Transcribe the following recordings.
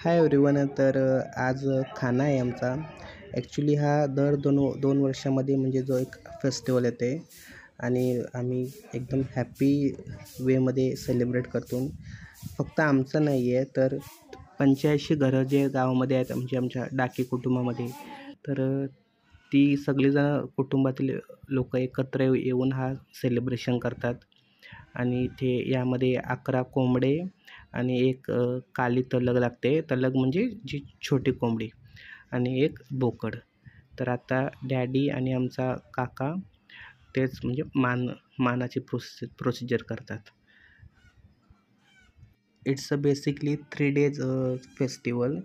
Hi everyone. तर आज खाना आहे आमचा. ॲक्च्युली हा दर दोन वर्षामध्ये म्हणजे जो एक फेस्टिवल येते आणि आम्ही एकदम हॅपी वेमध्ये सेलिब्रेट करतो. फक्त आमचं नाही आहे, तर 85 घरं जे गावामध्ये आहेत म्हणजे आमच्या डाके कुटुंबामध्ये, तर ती सगळीजण कुटुंबातील लोक एकत्र येऊन हा सेलिब्रेशन करतात. आणि इथे यामध्ये 11 कोंबडे आणि एक काली तलग लागते. तलग म्हणजे जी छोटी कोंबडी आणि एक बोकड. तर आता डॅडी आणि आमचा काका तेच म्हणजे मानाची प्रोसिजर करतात. It's a basically 3 days festival.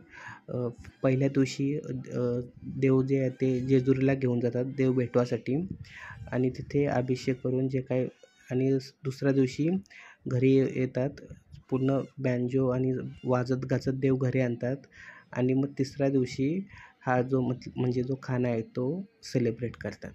पहिल्या दिवशी देव जे आहे ते जेजुरीला घेऊन जातात देव भेटवासाठी आणि तिथे अभिषेक करून जे काय, आणि दुसऱ्या दिवशी घरी येतात. पूर्ण बँजो आणि वाजत गाजत देव घरी आणतात आणि मग तिसऱ्या दिवशी हा जो म्हणजे जो खाना आहे तो सेलिब्रेट करतात.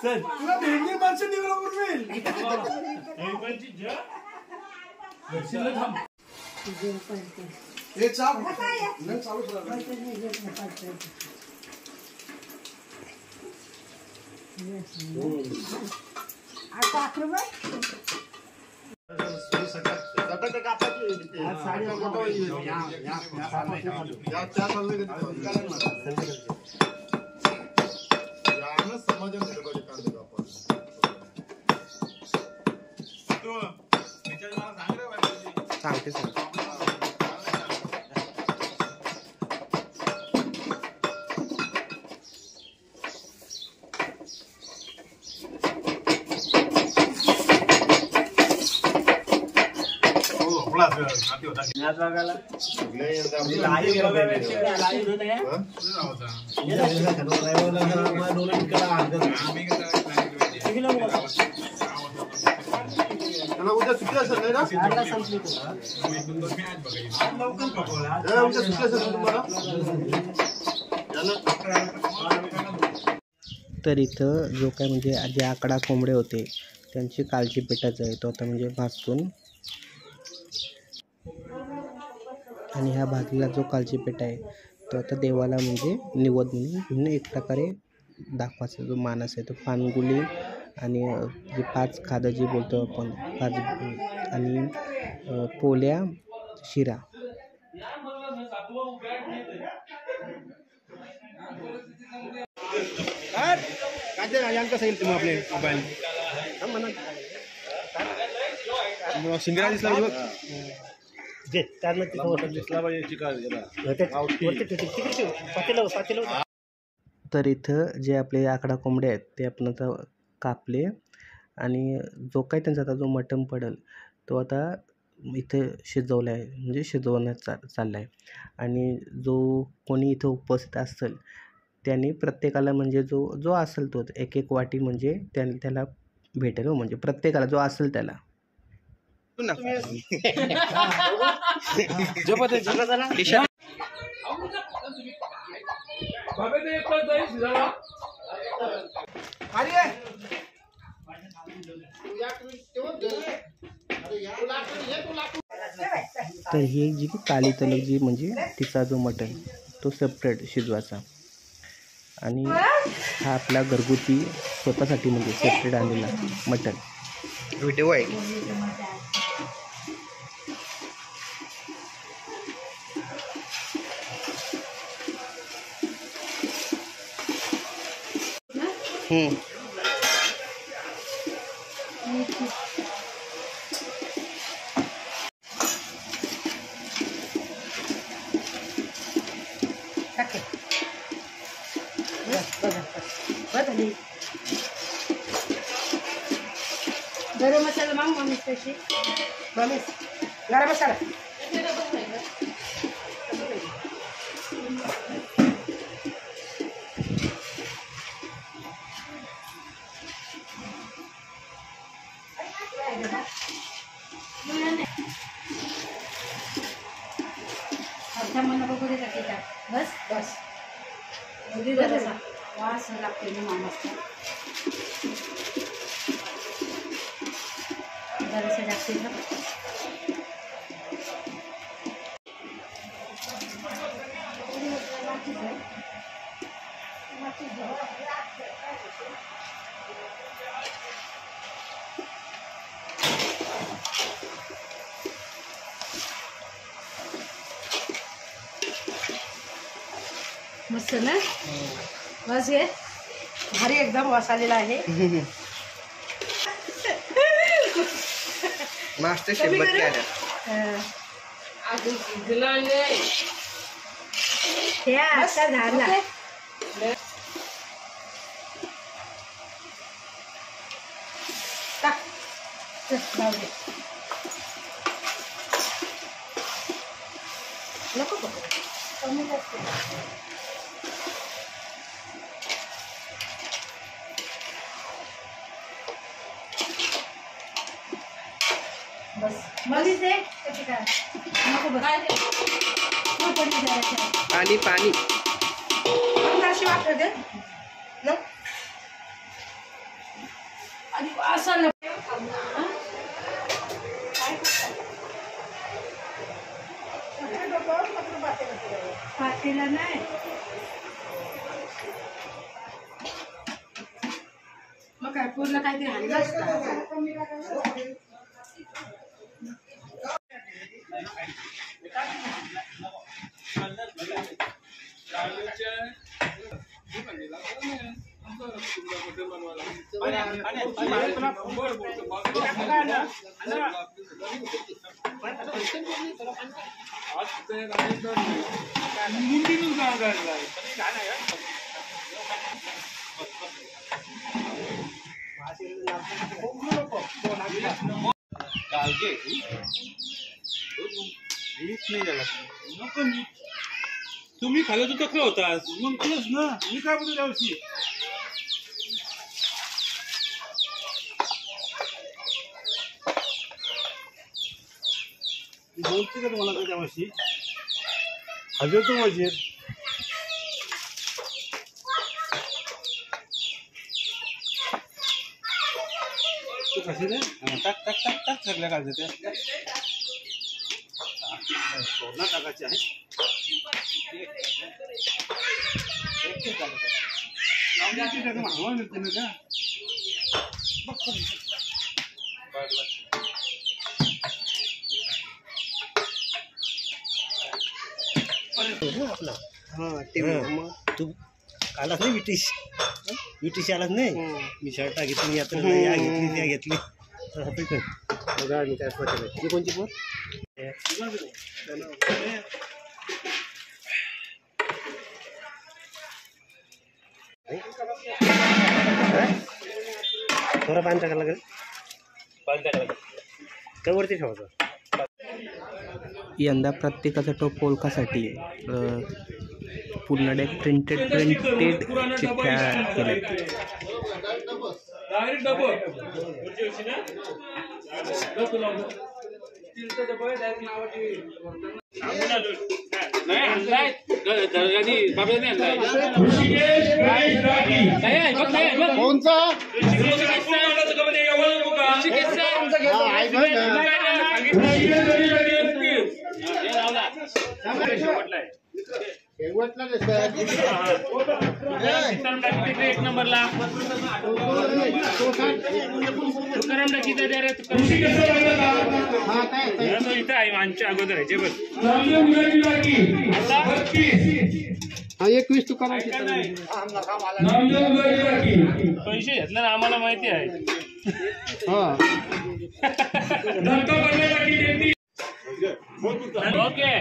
तुला भेंडी माणसं डेव्हलप होईल. हे चालू सांगते उद्या सुट्टी असेल नाही ना? उद्या सुट्टी असेल तुम्हाला? तर इथं जो काय म्हणजे जे 11 कोंबडे होते त्यांची काळजी पेटायचं आहे तो आता म्हणजे भाजून, आणि ह्या भाजलेला जो काळजी पेटा आहे तो आता देवाला म्हणजे निवद म्हणून एक प्रकारे दाखवायचा जो मानस आहे तो पानगुली आणि जे 5 खादं जी बोलतो आपण 5 आणि पोल्या शिरा. कसं येईल तुम्ही आपले मोबाईल शिंगरा दिसला तर इथं जे आपले 11 कोंबडे आहेत ते आपण आता कापले आणि जो काही त्यांचा आता जो मटण पडेल तो आता इथे शिजवला आहे, म्हणजे शिजवण्यात चालला आहे. आणि जो कोणी इथं उपस्थित असेल त्यांनी प्रत्येकाला म्हणजे जो जो असेल तो एक वाटी म्हणजे त्याला भेटेल, म्हणजे प्रत्येकाला जो असेल त्याला. तर ही जी काली तलग जी म्हणजे तिचा जो मटण तो सेपरेट शिजवायचा आणि हा आपला घरगुती स्वतःसाठी म्हणजे सेपरेट आणलेला मटण. व्हिडिओ आहे. गरम मसाला मागू मम्मी स्पेशल. मम्मी गरम मसाला. अच्छा, मला बघू दे का? बस बस. वास लागते ना मामाचा. जरासं जास्त ना. मस्त ना वास घे भारी एकदम वास आलेला आहे. मास्टर शेफ बघ आल्या. हे आता झाला. टाक जाऊ दे. नको कमी जास्त. बस मलीच दे कशी काय नको बस पाणी पाणी अशी वाटत दे ना आणि असं पातेला नाही मग काय पूर्ण काहीतरी हाणलं असतं. तुम्ही खाल्लं तर कसं होतास मग तुलाच ना मी काय बोलतो त्यावर्षी बोलते का तुम्हाला त्यावर्षी हजर तो मजेर तू कसे रे टाक टाक टाक टाक सगळ्या काढते त्या सोडा टाकायचे आहे. हवा मिळते ना का आपला हा ते मग तू आलाच नाही विटीश आलाच नाही. मी शर्टा घेतली यात्रा या घेतली त्या घेतली बघा मी काय ही कोणती पोर थोडा पाणी टाकायला लागेल. काय वरती ठेवायचं. यंदा प्रत्येकाचा टोप पोलकासाठी पूर्ण डेक प्रिंटेड चिठ्ठ्या केल्या. एक नंबरला तुकाराम टाकीचा द्या रे. इथं आहे आमच्या अगोदर आहे जे बस 21 तुकाराम पैसे घेतलं ना आम्हाला माहिती आहे. ओके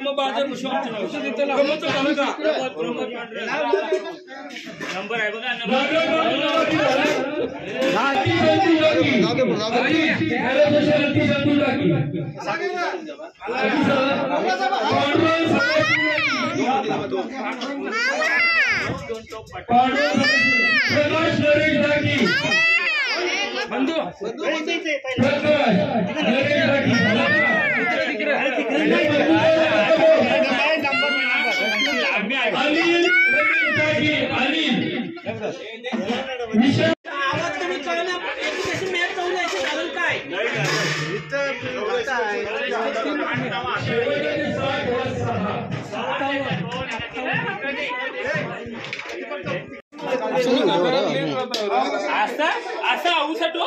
मग बाजार नंबर आहे बघा नंबर प्रकाश नरेश डाकी बंधू प्रकाश नरेश डाकी अनिल रमेश डाकी अनिल विशाल आवाज कमी कळलं कशी मॅच चालू आहे कारण काय असा औषधो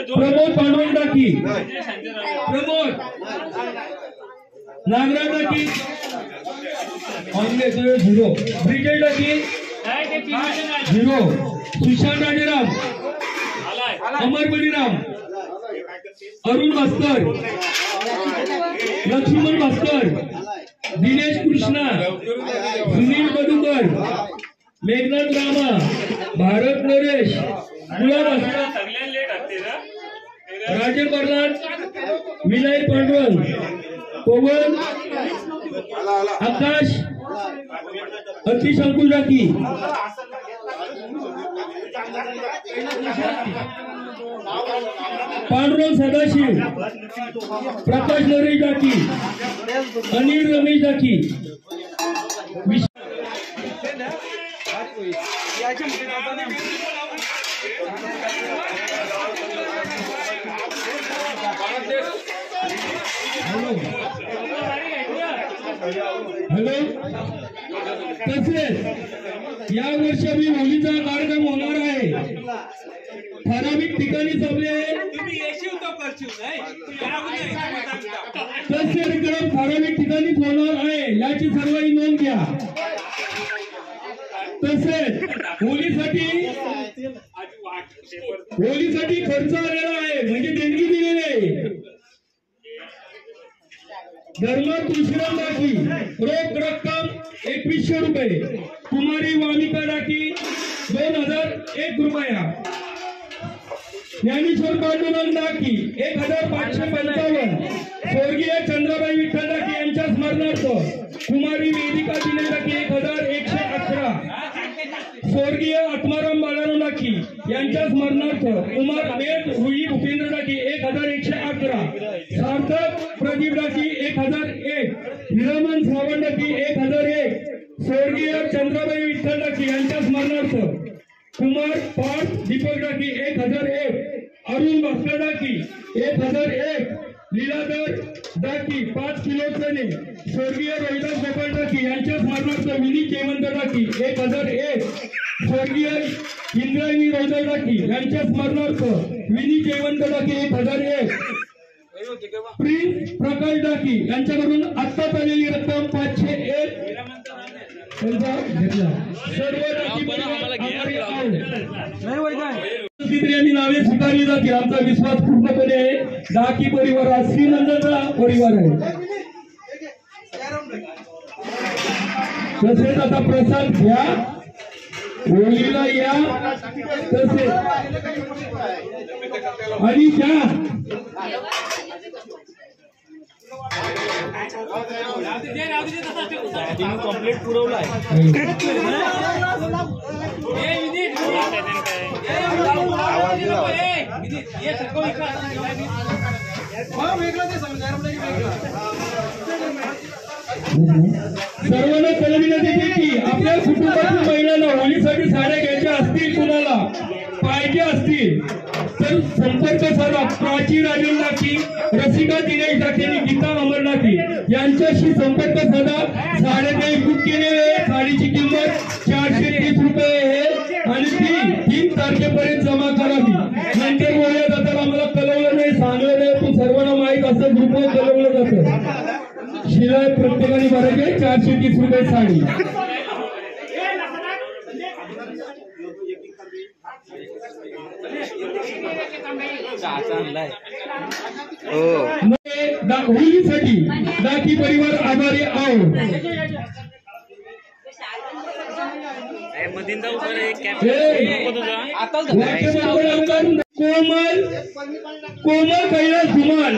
प्रमोद पांडुरंग डाकी प्रमोद नागराज डाकी झिरो ब्रिजेश डाकी झिरो सुशांत राजेराम अमर बलिराम अरुण भास्कर लक्ष्मण भास्कर दिनेश कृष्णा सुनील मधुकर मेघनाथ रामा भारत नरेश राजन बर्लाट विनय पांडुरंग पवन आकाश अतिश अंकुश डाकी पांडुरंग सदाशिव प्रकाश नरेश डाकी अनिल रमेश डाकी हॅलो तसेच या वर्षी मी होळीचा कार्यक्रम होणार आहे ठराविक ठिकाणी जमले तसे कार्यक्रम ठराविक ठिकाणी होणार आहे याची सर्वांनी नोंद घ्या तसेच होळीसाठी खर्च आलेला आहे म्हणजे देणगी दिलेली आहे धर्मा तुळशीराम डाकी रोख रक्कम 2100 रुपये कुमारी वामिका डाकी 2001 रुपया ज्ञानेश्वर पांडुरंग डाकी 1555 स्वर्गीय चंद्राबाई विठ्ठल डाकी यांच्या स्मरणार्थ कुमारी वेदिका दिने डाकी 1111 स्वर्गीय आत्माराम बाळाराम डाकी यांच्या स्मरणार्थ कुमार वेद रुई भूपेंद्र डाकी 1111 सार्थक प्रदीप डाकी 1001 हिरामन श्रावण डाकी 1001 स्वर्गीय चंद्राबाई विठ्ठल डाकी यांच्या स्मरणार्थ कुमार पार्थ दीपक डाकी 1001 अरुण भास्कर डाकी 1001 लीलाधर डाकी 5 किलो चणे स्वर्गीय रविदास गोपाळ डाकी यांच्या स्मरणार्थ विनीत जयवंत डाकी 1001 स्वर्गीय इंद्रायणी रविदास डाकी यांच्या स्मरणार्थ विनीत जयवंत डाकी 1001 प्रिन्स प्रकाश डाकी यांच्याकडून आत्ताच आलेली रक्कम 501 सर्व डाकी यांनी नावे स्वीकारली जातील आमचा विश्वास पूर्णपणे आहे डाकी परिवार हा श्रीनंदनचा परिवार आहे तसेच आता प्रसाद घ्या होळीला या तसेच आणि घ्या कंप्लीट पुरवलाय सर्वांना कळविण्यात येते की आपल्या कुटुंबातील महिलांना होळीसाठी साड्या घ्यायच्या असतील कुणाला पाहिजे असतील तर संपर्क साधा प्राची राजन डाकी रसिका दिनेश डाकी आणि गीता अमर डाकी यांच्याशी संपर्क साधा साड्या काही बुक केलेले आहे साडीची किंमत 430 रुपये आहे आणि ती 3 तारखेपर्यंत जमा करावी नंतर बोलल्या जातात आम्हाला कळवलं नाही सांगलं नाही पण सर्वांना माहीत असं ग्रुपवर कळवलं जातं शिवाय प्रत्येकाने भरायचे 430 रुपये साडी होळीसाठी डाकी परिवार आभारी आहोत मधींदा उभं रे, कॅप हे. नको तुझा. कोमल कोमल कैलास धुमाल,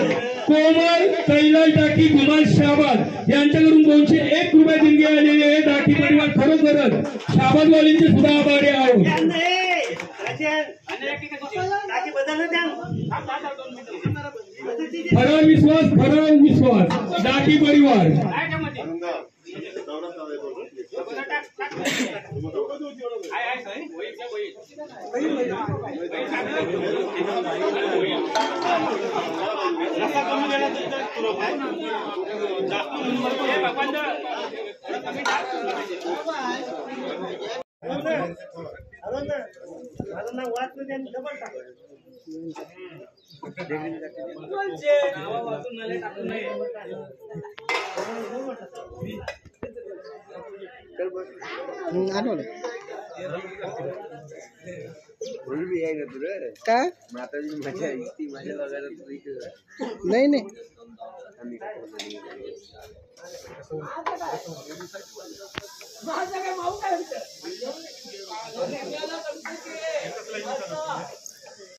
कोमल कैलास डाकी धुमाल शाबाद यांच्याकडून 201 रुपये देणगी आलेली आहे. डाकी परिवार खरोखरच शाबादवालींचे सुद्धा आभारी आहोत. खरा विश्वास डाकी परिवार. आठवलं का नाही नाही माझा काय भाऊ काय